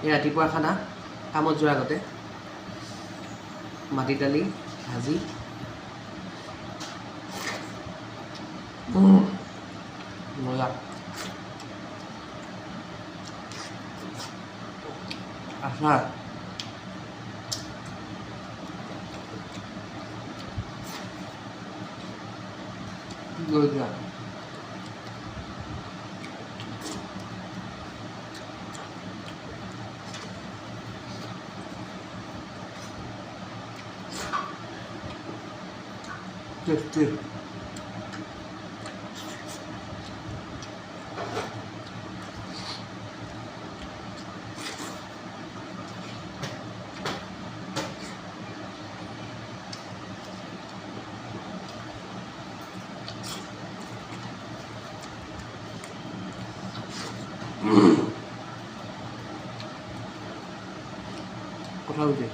এই ৰাতিপুৱা খানা কামত যোৱাৰ আগতে মাটি দালি ভাজি মজা আচাৰ লৈ যোৱা টেষ্টি কথা হৈছে